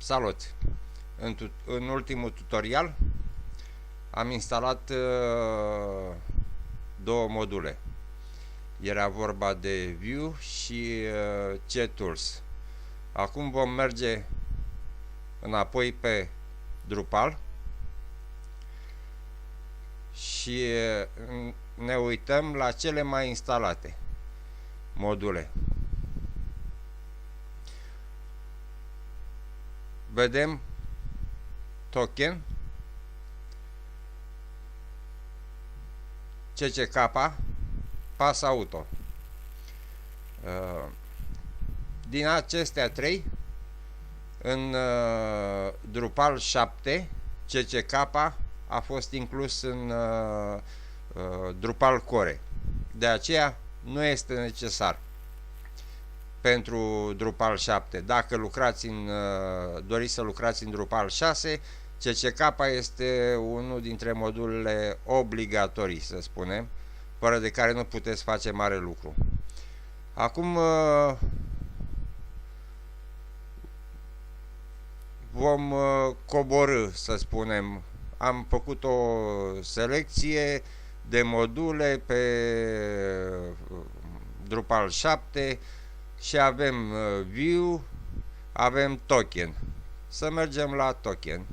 Salut! În ultimul tutorial am instalat două module. Era vorba de Vue și CTools. Acum vom merge înapoi pe Drupal și ne uităm la cele mai instalate module. Vedem token, CCK, Pass Auto. Din acestea trei, în Drupal 7, CCK a fost inclus în Drupal Core. De aceea nu este necesar pentru Drupal 7. Dacă doriți să lucrați în Drupal 6, CCK este unul dintre modulele obligatorii, să spunem, fără de care nu puteți face mare lucru. Acum vom coborî, să spunem. Am făcut o selecție de module pe Drupal 7 și avem Vue, avem token. Să mergem la token.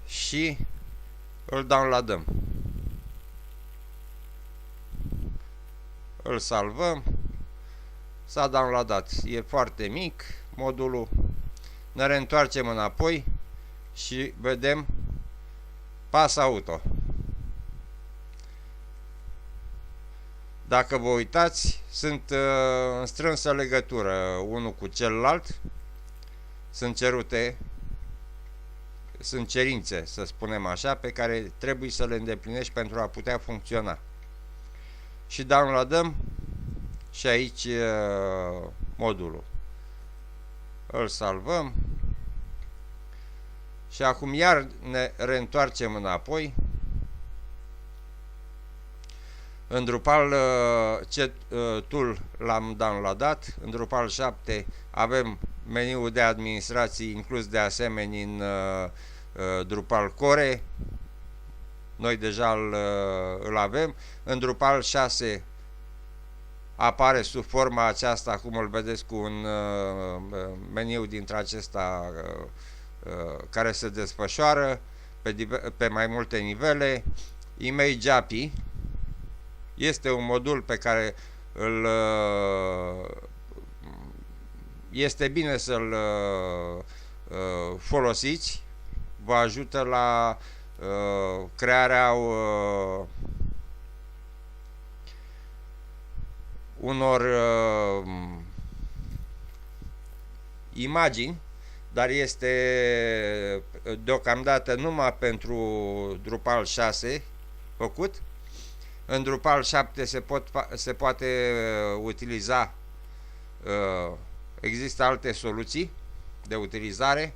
Și îl downloadăm. Îl salvăm. S-a downloadat. E foarte mic modulul. Ne reîntoarcem înapoi și vedem Pass Auto. Dacă vă uitați, sunt în strânsă legătură unul cu celălalt. Sunt cerințe, să spunem așa, pe care trebuie să le îndeplinești pentru a putea funcționa. Și downloadăm și aici modulul. Îl salvăm. Și acum iar ne reîntoarcem înapoi. În Drupal Tool l-am downloadat. În Drupal 7 avem meniul de administrații inclus de asemenea în Drupal Core. Noi deja îl avem. În Drupal 6 apare sub forma aceasta, cum îl vedeți, cu un meniu dintre acesta care se desfășoară pe mai multe nivele. Image API este un modul pe care este bine să-l folosiți. Vă ajută la crearea unor imagini, dar este deocamdată numai pentru Drupal 6 făcut. În Drupal 7 se poate utiliza, există alte soluții de utilizare.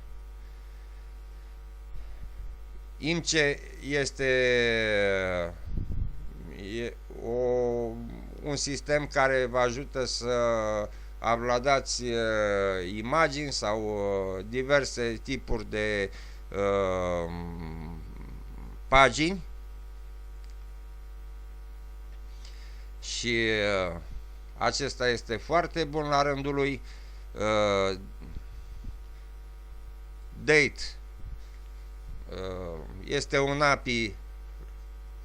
IMCE este un sistem care vă ajută să uploadați imagini sau diverse tipuri de pagini. Și acesta este foarte bun la rândul lui. Date este un API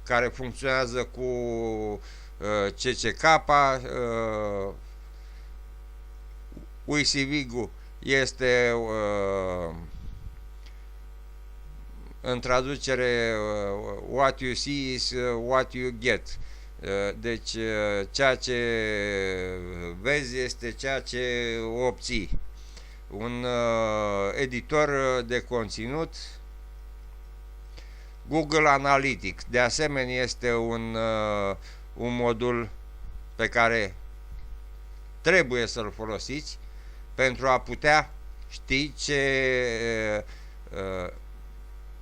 care funcționează cu CCK. WYSIWYG este în traducere what you see is what you get. Deci ceea ce vezi este ceea ce obții. Un editor de conținut. Google Analytics de asemenea este un modul pe care trebuie să-l folosiți pentru a putea ști ce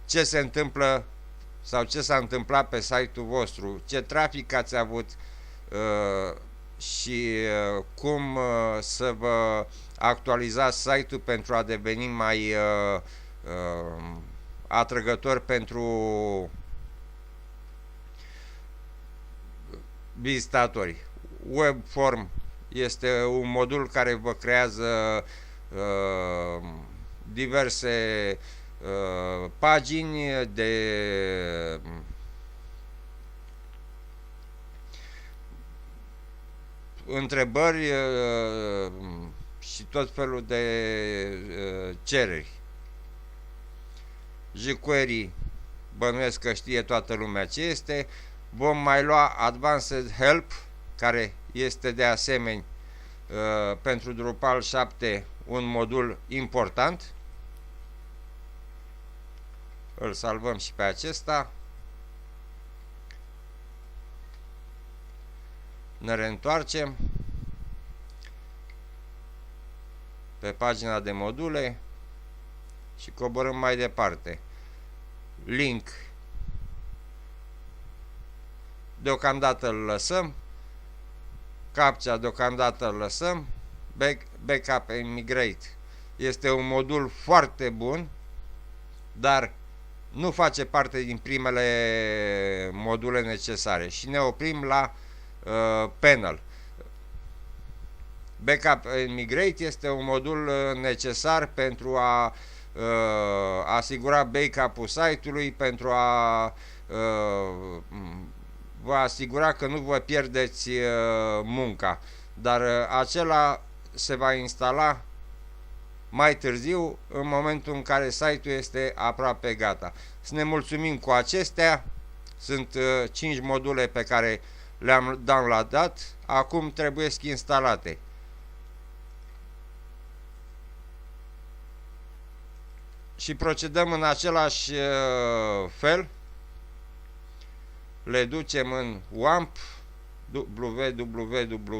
se întâmplă sau ce s-a întâmplat pe site-ul vostru, ce trafic ați avut, și cum să vă actualizați site-ul pentru a deveni mai atrăgător pentru vizitatori. Webform este un modul care vă creează diverse pagini de întrebări și tot felul de cereri. jQuery, bănuiesc că știe toată lumea ce este. Vom mai lua Advanced Help, care este de asemenea pentru Drupal 7 un modul important. Îl salvăm și pe acesta. Ne reîntoarcem pe pagina de module și coborâm mai departe. Link deocamdată îl lăsăm. Captcha deocamdată îl lăsăm. Backup and Migrate este un modul foarte bun, dar nu face parte din primele module necesare și ne oprim la panel. Backup and Migrate este un modul necesar pentru a asigura backup-ul site-ului, pentru a vă asigura că nu vă pierdeți munca, dar acela se va instala mai târziu, în momentul în care site-ul este aproape gata. Să ne mulțumim cu acestea. Sunt 5 module pe care le-am downloadat, acum trebuie instalate. Și procedăm în același fel. Le ducem în WAMP, www.mysite,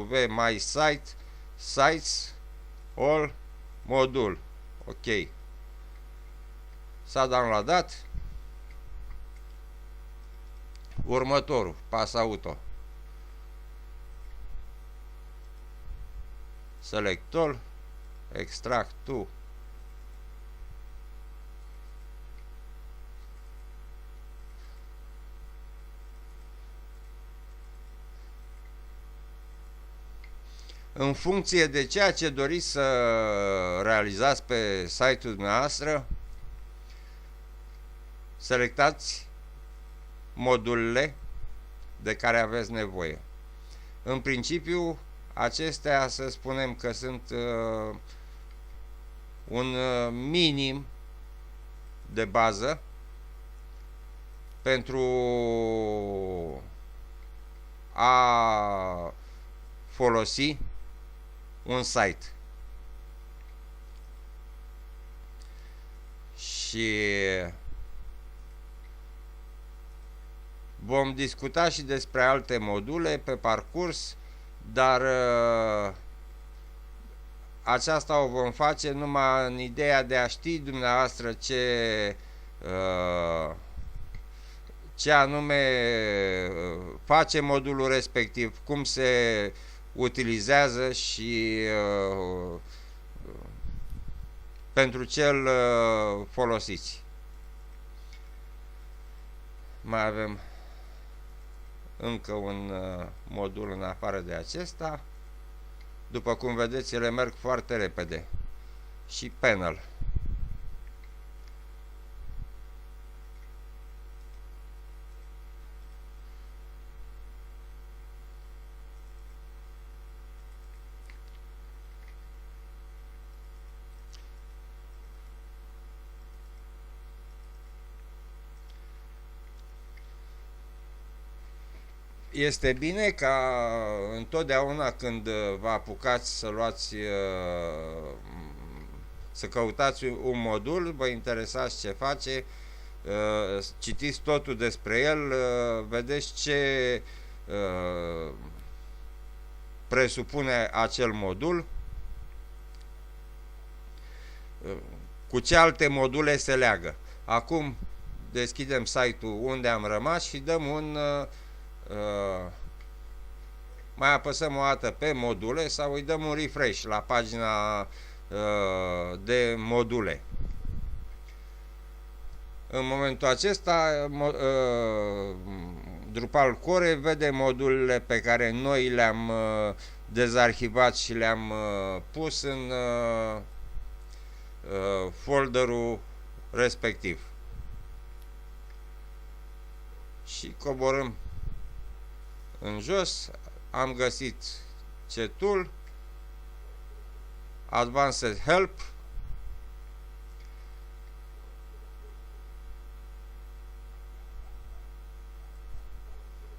sites, all, modul. Ok. S-a downloadat. Următorul, pas auto. Select all, extract to. În funcție de ceea ce doriți să realizați pe site-ul dumneavoastră, selectați modulele de care aveți nevoie. În principiu, acestea, să spunem că sunt un minim de bază pentru a folosi un site. Și vom discuta și despre alte module pe parcurs, dar aceasta o vom face numai în ideea de a ști dumneavoastră ce anume face modulul respectiv, cum se utilizează și pentru ce îl folosiți. Mai avem încă un modul în afară de acesta. După cum vedeți, ele merg foarte repede. Și panel. Este bine ca întotdeauna când vă apucați să luați, să căutați un modul, vă interesați ce face, citiți totul despre el, vedeți ce presupune acel modul, cu ce alte module se leagă. Acum deschidem site-ul unde am rămas și dăm un mai apăsăm o dată pe module sau îi dăm un refresh la pagina de module. În momentul acesta Drupal Core vede modulele pe care noi le-am dezarhivat și le-am pus în folderul respectiv. Și coborâm în jos, am găsit cetul, Advanced Help,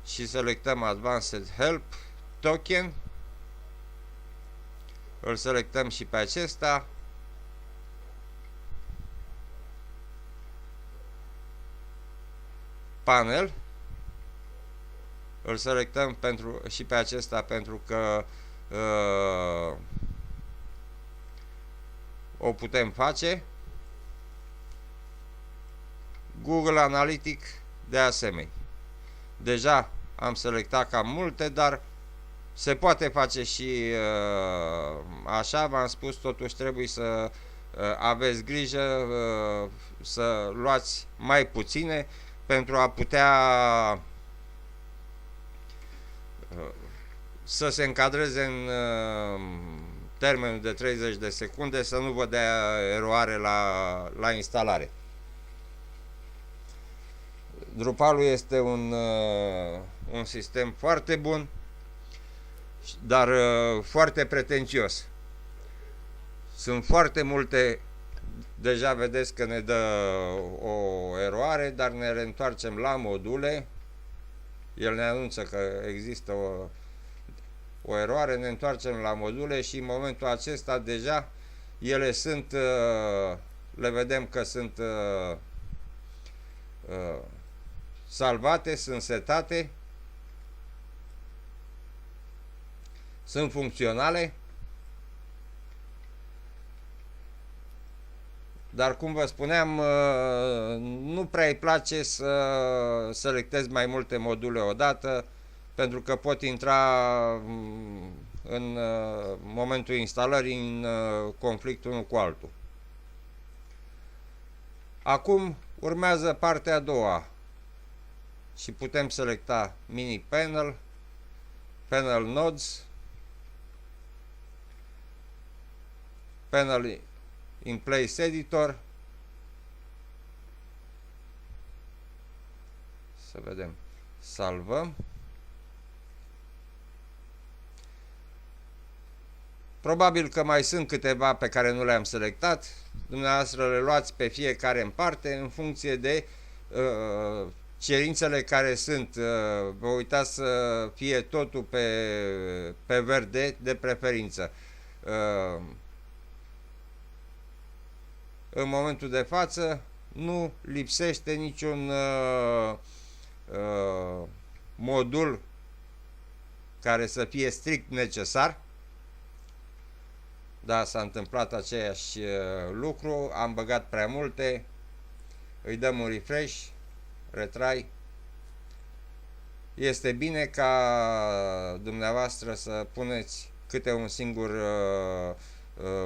și selectăm Advanced Help Token, îl selectăm și pe acesta, Panel, îl selectăm și pe acesta pentru că o putem face. Google Analytics de asemenea. Deja am selectat cam multe, dar se poate face și așa. V-am spus, totuși trebuie să aveți grijă să luați mai puține pentru a putea să se încadreze în termenul de 30 de secunde, să nu vă dea eroare la instalare. Drupalul este un sistem foarte bun, dar foarte pretențios. Sunt foarte multe, deja vedeți că ne dă o eroare, dar ne reîntoarcem la module. El ne anunță că există o eroare, ne întoarcem la module și în momentul acesta deja ele sunt, le vedem că sunt salvate, sunt setate, sunt funcționale, dar cum vă spuneam, nu prea îi place să selectezi mai multe module odată, pentru că pot intra în momentul instalării în conflict unul cu altul. Acum urmează partea a doua și putem selecta Mini Panel, Panel Nodes, Panel in Place Editor. Să vedem. Salvăm. Probabil că mai sunt câteva pe care nu le-am selectat. Dumneavoastră le luați pe fiecare în parte în funcție de cerințele care sunt. Vă uitați să fie totul pe verde de preferință. În momentul de față nu lipsește niciun modul care să fie strict necesar. Da, s-a întâmplat aceeași lucru, am băgat prea multe, îi dăm un refresh, retry. Este bine ca dumneavoastră să puneți câte un singur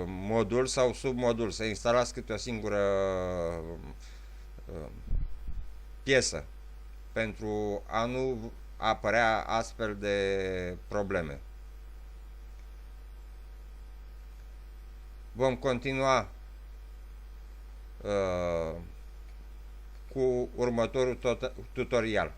modul sau submodul, să instalați câte o singură piesă pentru a nu apărea astfel de probleme. Vom continua cu următorul tutorial.